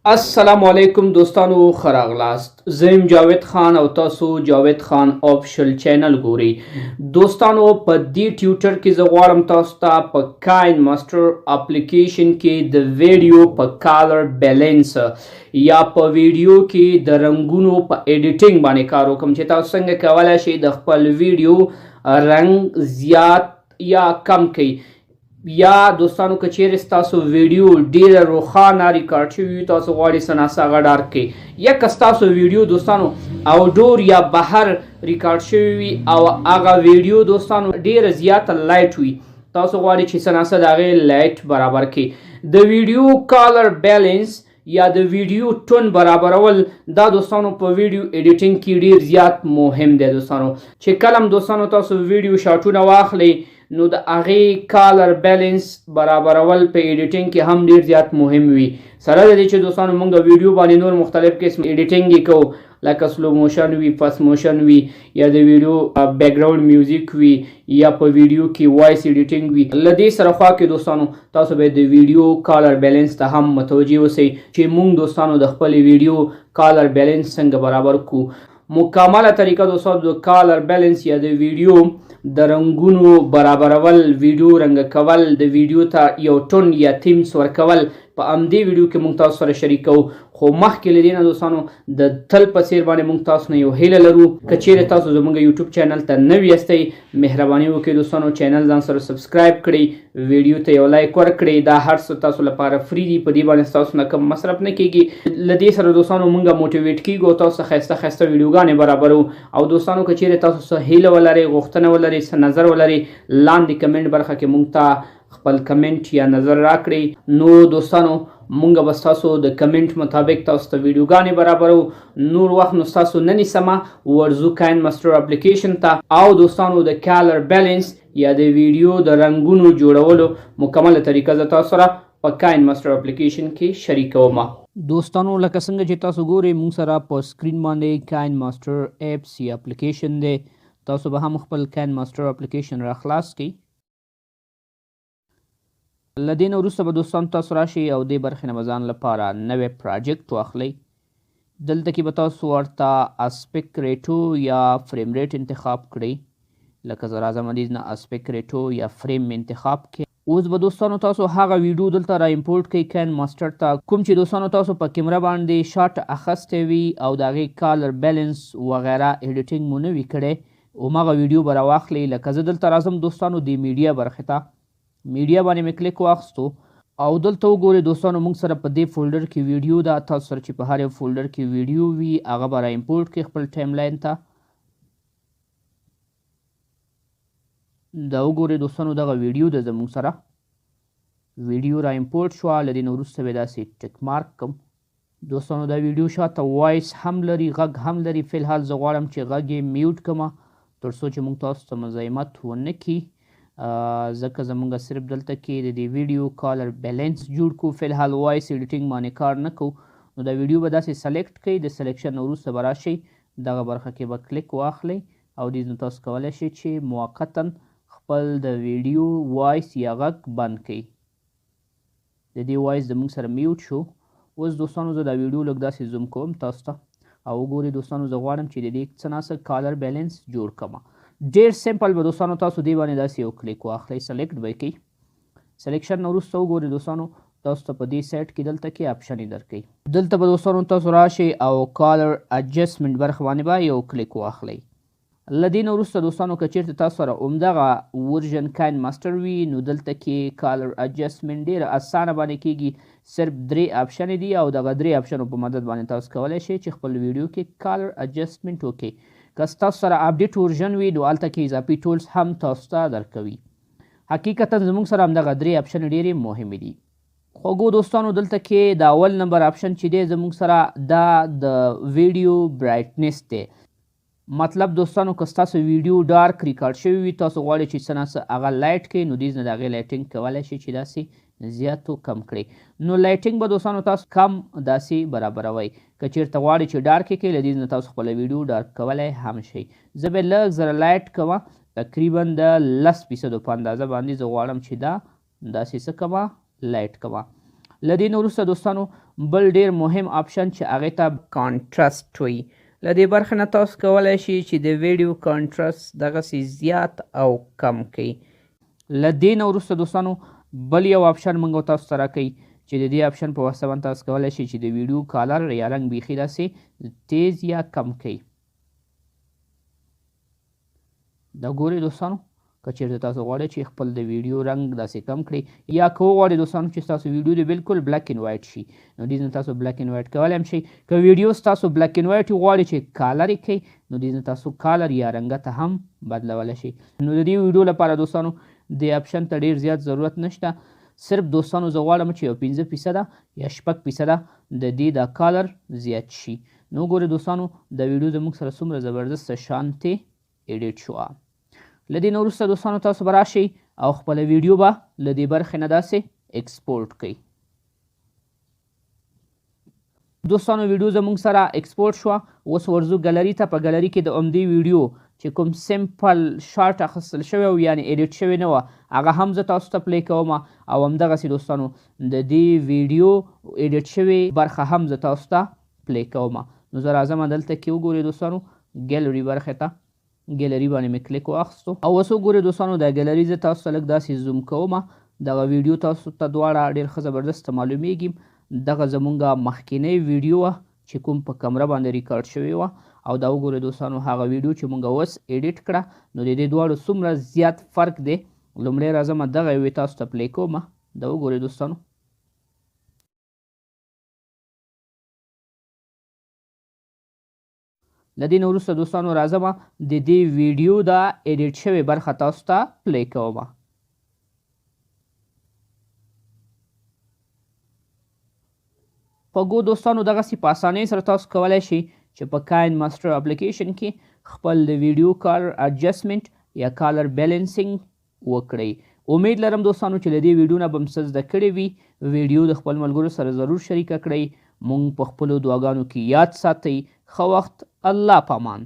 السلام علیکم دوستانو خراغلاست زم جاوید خان او تاسو جاوید خان آفیشل چینل ګوري دوستانو په دې ټیوټر کې زه غواړم تاسو ته په کاین ماسټر اپلیکیشن کې د ویډیو په کالر بیلنس یا په ویډیو کې د رنګونو په ایډیټینګ باندې کار وکم چې تاسو څنګه کولای شئ د خپل ویډیو رنګ زیات یا کم کړئ یا دوستانو که چیرې ستاسو ویډیو ډیره روښانه ریکارډ شوي وي تاسو غواړئ څه ناڅه هغه ډارک کړئ یا که ستاسو ویډیو دوستانو آوټډور یا بهر ریکارډ شوي وي او هغه ویډیو دوستانو ډیره زیاته لایټ وي تاسو غواړئ چې څه ناڅه د هغې لایټ برابر کړئ د ویډیو کالر بیلنس یا د ویډیو ټون برابرول دا دوستانو په ویډیو ایډیټینګ کې ډیر زیات مهم دی دوستانو چې کله هم دوستانو تاسو ویډیو شاټونه واخلئ نو د هغې کالر بیلنس برابرول په ایډیټینګ کې هم ډیر زیات مهم وي سره د دې چې دوستانو موږ ویډیو باندې نور مختلف قسم ایډیټینګ یې کوو لکه سلو موشن وي فاست موشن وي یا د ویډیو بیکګراوند میوزیک وي یا په ویډیو کې وایس ایډیټینګ وي له دې سره خوا کې دوستانو تاسو باید د ویډیو کالر بیلنس ته هم متوجه اوسئ چې موږ دوستانو د خپل ویډیو کالر بیلنس څنګه برابر کړو مکمله طریقه دوستانو د کالر بیلنس یا د ویډیو د رنګونو برابرول ویډیو رنګ کول د ویډیو ته یو ټون یا تیمز ورکول په همدې ویډیو کې موږ تاسو سره شریکو خو مخکې له دې نه دوستانو د تل په څیر باندې موږ تاسو نه یو هیله لرو که چیرې تاسو زموږ یوټیوب چینل ته نوي یاستئ مهرباني وکړئ دوستانو چینل ځان سره سبسکرایب کړئ ویډیو ته یو لایک ورکړئ دا هر څه تاسو لپاره فری دي په دې باندې تاسو نه کم مصرف نه کیږي له دې سره دوستانو موږ موټیویټ کیږو تاسو ښایسته ښایسته ویډیوګانې برابرو او دوستانو که چیرې تاسو څه هیله ولرئ غوښتنه ولرئ څه نظر ولرئ لاندې کمنټ برخه کې موږ ته خپل کمنټ یا نظر راکړئ نو دوستانو مونږ به ستاسو د کمنټ مطابق تاسو ته ویډیوګانې برابرو نور وخت نو ستاسو نه نیسمه ورځو کاین ماسټر اپلیکیشن ته او دوستانو د کالر بیلنس یا د ویډیو د رنګونو جوړولو مکمله طریقه زه تاسو سره په کاین ماسټر اپلیکیشن کې شریکوم دوستانو لکه څنګه چې تاسو ګورئ مونږ سره په سکرین باندې کاین ماسټر ایپس یا اپلیکیشن دی تاسو به هم خپل کاین ماسټر اپلیکیشن را خلاص کړئ له دې نه وروسته به دوستانو تاسو راشئ او دې برخې نه به ځان لپاره نوی پراجکټ واخلئ دلته کې به تاسو ورته اسپیکټ ریټو یا فریم ریټ انتخاب کړئ لکه زه راځم دې نه اسپیکټ ریټو یا فریم انتخاب کړئ اوس به دوستانو تاسو هغه ویډیو دلته را امپورټ کړئ کاین ماسټر ته کوم چې دوستانو تاسو په کیمره باندې شاټ اخیستی وي او د هغې کالر بیلنس وغیره ایډیټینګ مو نه وي کړی هماغه ویډیو به راواخلئ لکه زه دلته راځم دوستانو د میډیا برخې ته میډیا باندې مې کلیک واخیستو او دلته وګورئ دوستانو موږ سره په دې فولډر کې ویډیو ده تاسو سره چې په هر یو فولډر کې ویډیو وي هغه به را امپورټ کړئ خپل ټایم لاین ته دا وګورئ دوستانو دغه ویډیو ده زموږ سره ویډیو را امپورټ شوه له دې نه وروسته به داسې ټک مارک کړم دوستانو دا ویډیو شاته وایس هم لري غږ هم لري فلحال زه غواړم چې غږ یې میوټ کړمه تر څو چې موږ تاسو ته مزاحمت ونه کړي ځکه زمونږ صرف دلته کې د دې ویډیو کالر بیلنس جوړ کړو فلحال وایس ایډیټینګ باندې کار نه کوو نو دا ویډیو به داسې سلیکټ کړئ د سلیکشن نه وروسته به راشئ دغه برخه کې به کلیک واخلئ او دې نه تاسو کولی شئ چې موقتا خپل د ویډیو وایس یا غږ بند کړئ د دې وایس زموږ سره میوټ شو اوس دوستانو زه دا ویډیو لږ داسې زوم کوم تاسو ته او وګورئ دوستانو زه غواړم چې د دې څه ناڅه کالر بیلنس جوړ کړم ډیر سمپل به دوستانو تاسو دې باندې داسې یو کلیک واخلئ سلیکټ به یې کوئ سلیکشن نه وروسته وګورئ دوستانو تاسو ته په دې سایټ کې دلته کې آپشن یې درکوي دلته به دوستانو تاسو راشئ او کالر اډجسټمنټ برخه باندې به یو کلیک واخلئ له دې نه وروسته دوستانو که چیرته تاسو سره همدغه ورژن کاین ماسټر وي نو دلته کې کالر اډجسټمنټ ډېره اسانه باندې کیږي صرف 3 آپشنې دي او دغه 3 آپشنو په مدد باندې تاسو کولی شئ چې خپل ویډیو کې کالر اډجسټمنټ وکړئ که ستاسو سره اپډیټ ورژن وي نو هلته کې اضافي ټولز هم تاسو ته درکوي حقیقتا زموږ سره همدغه 3 آپشن ډېرې مهمې دي خوږو دوستانو دلته کې د اول نمبر آپشن چې دی زموږ سره دا د ویډیو برایټنس دی مطلب دوستانو که ستاسو ویډیو ډارک ریکارډ شوی وي تاسو غواړئ چې څه ناڅه هغه لایټ کړئ نو دې نه د هغې لایټینګ کولی شئ چې داسې زیاتو کم کړئ نو لایټینګ به دوستانو تاسو کم داسې برابروئ که چیرته غواړئ چې ډارک یې کړئ له دې نه تاسو خپله ویډیو ډارک کولی هم شئ زه به لږ زره لایټ کوم تقریبا د 10% په اندازه باندې زه غواړم چې دا داسې څه کومه لایټ کومه له دې نه وروسته دوستانو بل ډیر مهم آپشن چې هغې ته کانټرسټ وي. له دې برخې نه تاسو کولی شئ چې د ویډیو کانټرسټ دغسې زیات او کم کړئ. له دې نه وروسته دوستانو بل یو آپشن موږ تاسو ته راکوي چې د دې آپشن په واسطه باندې تاسو کولی شئ چې د ویډیو کالر یا رنګ بیخي داسې تیز یا کم کړئ. دا ګورئ دوستانو که چېرته تاسو غواړئ چې خپل د ویډیو رنګ داسې کم کړئ یا که وغواړئ دوستانو چې ستاسو ویډیو د بالکل بلیک اینډ وایټ شي نو دې نه تاسو بلیک اینډ وایټ کولی هم شئ. که ویډیو ستاسو بلیک اینډ وایټ غواړئ چې کالر یې کړئ نو دې نه تاسو کالر یا رنګه ته هم بدلولی شئ. نو د دې ویډیو لپاره دوستانو دې آپشن ته ډېر زیات ضرورت نشته. صرف دوستانو زه غواړم چې یو 5% یا 6% د دې دا کالر زیات شي. نو ګورئ دوستانو دا ویډیو زموږ سره څومره زبردست شانتې ایډیټ شوه. له دې نه وروسته دوستانو تاسو به راشئ او خپله ویډیو به له دې برخې نه داسې ایکسپورټ کړئ. دوستانو ویډیو زموږ سره ایکسپورټ شوه. اوس ورځو ګلري ته. په ګلري کې د همدې ویډیو چې کوم سمپل شارټ اخیستل شوی او یعنې ایډیټ شوی نه وه هغه هم زه تاسو ته پلی کوم او همدغسې دوستانو د دې ویډیو ایډیټ شوې برخه هم زه تاسو ته پلی کوم. نو زه راځم دلته کې وګورئ دوستانو ګیلري برخې ته. ګیلري باندې مې کلیک واخیستو او اوس وګورئ دوستانو دا ګیلري زه تاسو ته لږ داسې زوم کوم. دغه ویډیو تاسو ته دواړه ډېر ښه زبردست معلومیږي. دغه زمونږ مخکینی ویډیو وه چې کوم په کمره باندې ریکارډ شوې وه او دا وګورئ دوستانو هغه ویډیو چې مونږ اوس ایډیټ کړه نو د دې دواړو څومره زیات فرق دی. لومړی راځم دغه یوې تاسو ته پلی کوم. دا وګورئ دوستانو له دې نه وروسته دوستانو راځم د دې ویډیو دا ایډیټ شوې برخه تاسو ته پلی کوم. په ګو دوستانو دغسې په اسانۍ سره تاسو کولی شئ چې په کاین ماسټر اپلیکیشن کې خپل د ویډیو کالر اډجسټمنټ یا کالر بیلنسینګ وکړئ. امید لرم دوستانو چې له دې ویډیو نه به مو څه زده کړې وي. ویډیو د خپل ملګرو سره ضرور شریکه کړئ. مونږ په خپلو دعاګانو کې یاد ساتئ. ښه وخت. الله پامان.